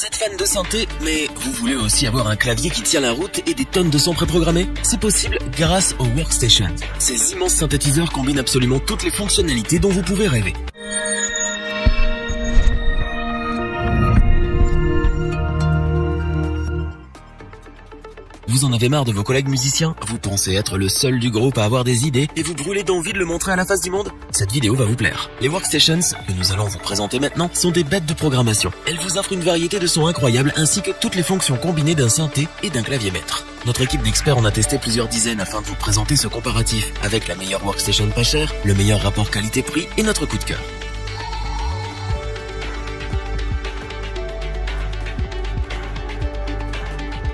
êtes fan de synthé, mais vous voulez aussi avoir un clavier qui tient la route et des tonnes de sons préprogrammés? C'est possible grâce aux Workstations. Ces immenses synthétiseurs combinent absolument toutes les fonctionnalités dont vous pouvez rêver. Vous en avez marre de vos collègues musiciens? Vous pensez être le seul du groupe à avoir des idées et vous brûlez d'envie de le montrer à la face du monde? Cette vidéo va vous plaire. Les Workstations, que nous allons vous présenter maintenant, sont des bêtes de programmation. Elles vous offrent une variété de sons incroyables ainsi que toutes les fonctions combinées d'un synthé et d'un clavier maître. Notre équipe d'experts en a testé plusieurs dizaines afin de vous présenter ce comparatif avec la meilleure Workstation pas chère, le meilleur rapport qualité-prix et notre coup de cœur.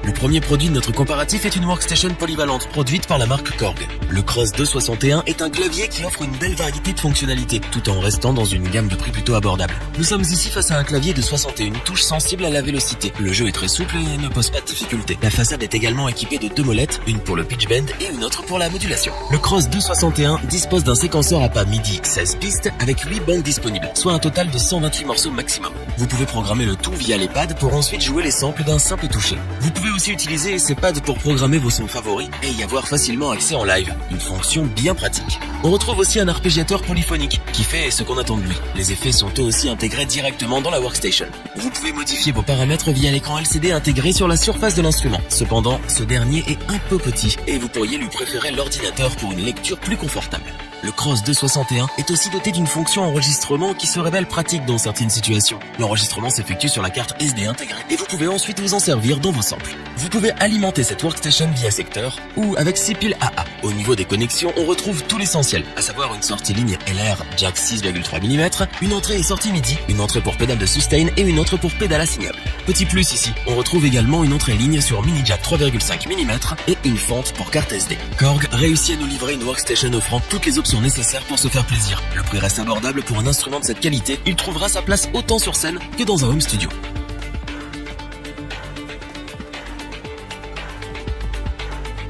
Le premier produit de notre comparatif est une Workstation polyvalente produite par la marque Korg. Le Cross 261 est un clavier qui offre une belle variété de fonctionnalités, tout en restant dans une gamme de prix plutôt abordable. Nous sommes ici face à un clavier de 61 touches sensible à la vélocité. Le jeu est très souple et ne pose pas de difficulté. La façade est également équipée de 2 molettes, une pour le pitch bend et une autre pour la modulation. Le Cross 261 dispose d'un séquenceur à pas MIDI 16 pistes avec 8 bandes disponibles, soit un total de 128 morceaux maximum. Vous pouvez programmer le tout via les pads pour ensuite jouer les samples d'un simple toucher. Vous pouvez aussi utiliser ces pads pour programmer vos sons favoris et y avoir facilement accès en live, une fonction bien pratique. On retrouve aussi un arpégiateur polyphonique qui fait ce qu'on attend de lui. Les effets sont eux aussi intégrés directement dans la Workstation. Vous pouvez modifier vos paramètres via l'écran LCD intégré sur la surface de l'instrument. Cependant, ce dernier est un peu petit et vous pourriez lui préférer l'ordinateur pour une lecture plus confortable. Le Cross 261 est aussi doté d'une fonction enregistrement qui se révèle pratique dans certaines situations. L'enregistrement s'effectue sur la carte SD intégrée et vous pouvez ensuite vous en servir dans vos samples. Vous pouvez alimenter cette Workstation via secteur ou avec 6 piles AA. Au niveau des connexions, on retrouve tout l'essentiel, à savoir une sortie ligne LR jack 6,3 mm, une entrée et sortie MIDI, une entrée pour pédale de sustain et une autre pour pédale assignable. Petit plus ici, on retrouve également une entrée ligne sur mini jack 3,5 mm et une fente pour carte SD. Korg réussit à nous livrer une Workstation offrant toutes les options nécessaires pour se faire plaisir. Le prix reste abordable pour un instrument de cette qualité, il trouvera sa place autant sur scène que dans un home studio.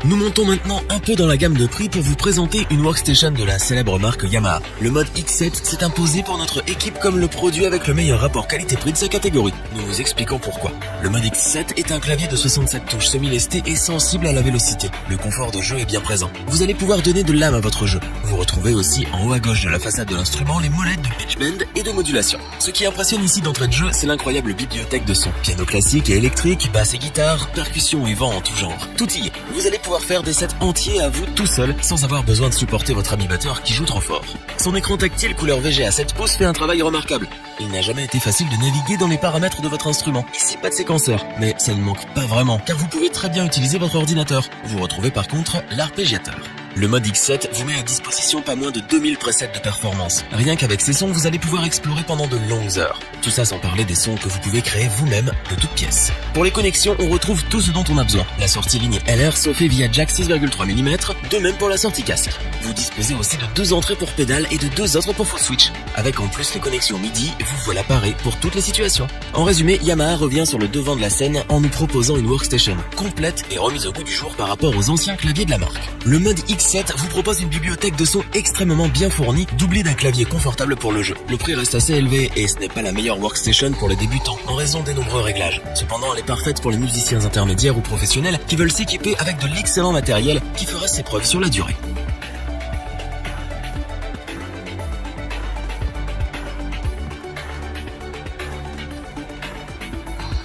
Nous montons maintenant un peu dans la gamme de prix pour vous présenter une Workstation de la célèbre marque Yamaha. Le mode X7 s'est imposé pour notre équipe comme le produit avec le meilleur rapport qualité-prix de sa catégorie. Nous vous expliquons pourquoi. Le mode X7 est un clavier de 67 touches semi-lesté et sensible à la vélocité. Le confort de jeu est bien présent. Vous allez pouvoir donner de l'âme à votre jeu. Vous retrouvez aussi en haut à gauche de la façade de l'instrument les molettes de pitch bend et de modulation. Ce qui impressionne ici d'entrée de jeu, c'est l'incroyable bibliothèque de sons. Piano classique et électrique, basse et guitare, percussion et vent en tout genre. Tout y est. Vous allez pouvoir faire des sets entiers à vous tout seul sans avoir besoin de supporter votre ami batteur qui joue trop fort. Son écran tactile couleur VGA 7 pouces fait un travail remarquable. Il n'a jamais été facile de naviguer dans les paramètres de votre instrument. Ici pas de séquenceur, mais ça ne manque pas vraiment car vous pouvez très bien utiliser votre ordinateur. Vous retrouvez par contre l'arpégiateur. Le mode X7 vous met à disposition pas moins de 2000 presets de performance. Rien qu'avec ces sons, vous allez pouvoir explorer pendant de longues heures. Tout ça sans parler des sons que vous pouvez créer vous-même de toutes pièces. Pour les connexions, on retrouve tout ce dont on a besoin. La sortie ligne LR se fait via jack 6,3 mm, de même pour la sortie casque. Vous disposez aussi de 2 entrées pour pédale et de 2 autres pour full switch. Avec en plus les connexions MIDI, vous voilà paré pour toutes les situations. En résumé, Yamaha revient sur le devant de la scène en nous proposant une Workstation complète et remise au goût du jour par rapport aux anciens claviers de la marque. Le mode X7 vous propose une bibliothèque de sons extrêmement bien fournie, doublée d'un clavier confortable pour le jeu. Le prix reste assez élevé et ce n'est pas la meilleure Workstation pour les débutants en raison des nombreux réglages. Cependant, elle est parfaite pour les musiciens intermédiaires ou professionnels qui veulent s'équiper avec de l'excellent matériel qui fera ses preuves sur la durée.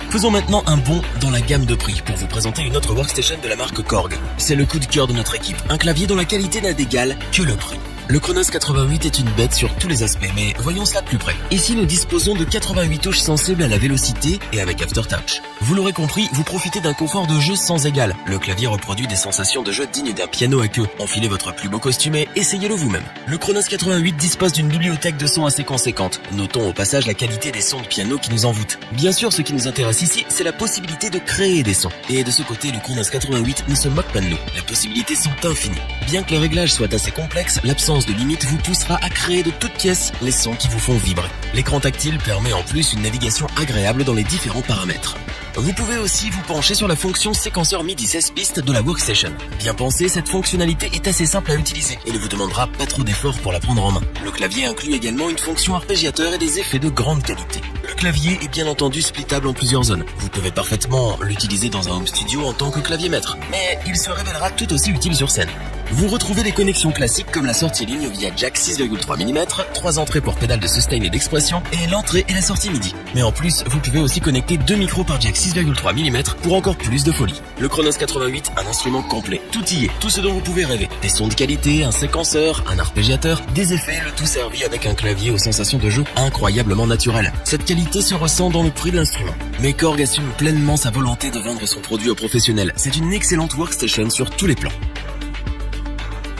Faisons maintenant un bond dans la gamme de prix pour vous présenter une autre Workstation de la marque Korg. C'est le coup de cœur de notre équipe, un clavier dont la qualité n'a d'égal que le prix. Le Chronos 88 est une bête sur tous les aspects, mais voyons cela de plus près. Ici, nous disposons de 88 touches sensibles à la vélocité et avec Aftertouch. Vous l'aurez compris, vous profitez d'un confort de jeu sans égal. Le clavier reproduit des sensations de jeu dignes d'un piano à queue. Enfilez votre plus beau costume et essayez-le vous-même. Le Chronos 88 dispose d'une bibliothèque de sons assez conséquente. Notons au passage la qualité des sons de piano qui nous envoûtent. Bien sûr, ce qui nous intéresse ici, c'est la possibilité de créer des sons. Et de ce côté, le Chronos 88 ne se moque pas de nous. Les possibilités sont infinies. Bien que les réglages soient assez complexes, l'absence sens de limite vous poussera à créer de toutes pièces les sons qui vous font vibrer. L'écran tactile permet en plus une navigation agréable dans les différents paramètres. Vous pouvez aussi vous pencher sur la fonction séquenceur MIDI 16 pistes de la Workstation. Bien pensé, cette fonctionnalité est assez simple à utiliser et ne vous demandera pas trop d'efforts pour la prendre en main. Le clavier inclut également une fonction arpégiateur et des effets de grande qualité. Le clavier est bien entendu splittable en plusieurs zones. Vous pouvez parfaitement l'utiliser dans un home studio en tant que clavier maître, mais il se révélera tout aussi utile sur scène. Vous retrouvez des connexions classiques comme la sortie ligne via jack 6,3 mm, 3 entrées pour pédale de sustain et d'expression, et l'entrée et la sortie MIDI. Mais en plus, vous pouvez aussi connecter 2 micros par jack 6,3 mm pour encore plus de folie. Le Chronos 88, un instrument complet. Tout y est, tout ce dont vous pouvez rêver. Des sons de qualité, un séquenceur, un arpégiateur, des effets, le tout servi avec un clavier aux sensations de jeu incroyablement naturelles. Cette qualité se ressent dans le prix de l'instrument. Mais Korg assume pleinement sa volonté de vendre son produit aux professionnels. C'est une excellente workstation sur tous les plans.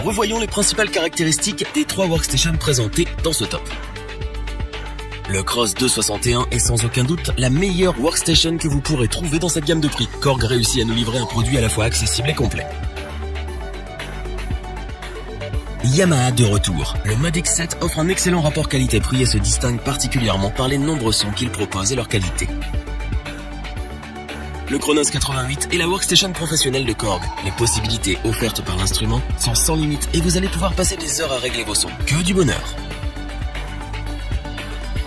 Revoyons les principales caractéristiques des 3 workstations présentées dans ce top. Le Cross 261 est sans aucun doute la meilleure workstation que vous pourrez trouver dans cette gamme de prix. Korg réussit à nous livrer un produit à la fois accessible et complet. Yamaha de retour. Le Mod X7 offre un excellent rapport qualité-prix et se distingue particulièrement par les nombreux sons qu'il propose et leur qualité. Le Chronos 88 est la workstation professionnelle de Korg. Les possibilités offertes par l'instrument sont sans limite et vous allez pouvoir passer des heures à régler vos sons. Que du bonheur!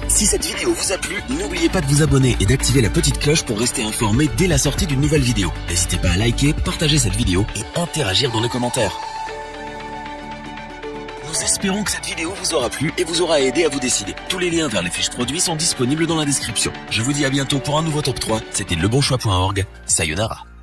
Si cette vidéo vous a plu, n'oubliez pas de vous abonner et d'activer la petite cloche pour rester informé dès la sortie d'une nouvelle vidéo. N'hésitez pas à liker, partager cette vidéo et interagir dans les commentaires. Nous espérons que cette vidéo vous aura plu et vous aura aidé à vous décider. Tous les liens vers les fiches produits sont disponibles dans la description. Je vous dis à bientôt pour un nouveau top 3. C'était lebonchoix.org. Sayonara.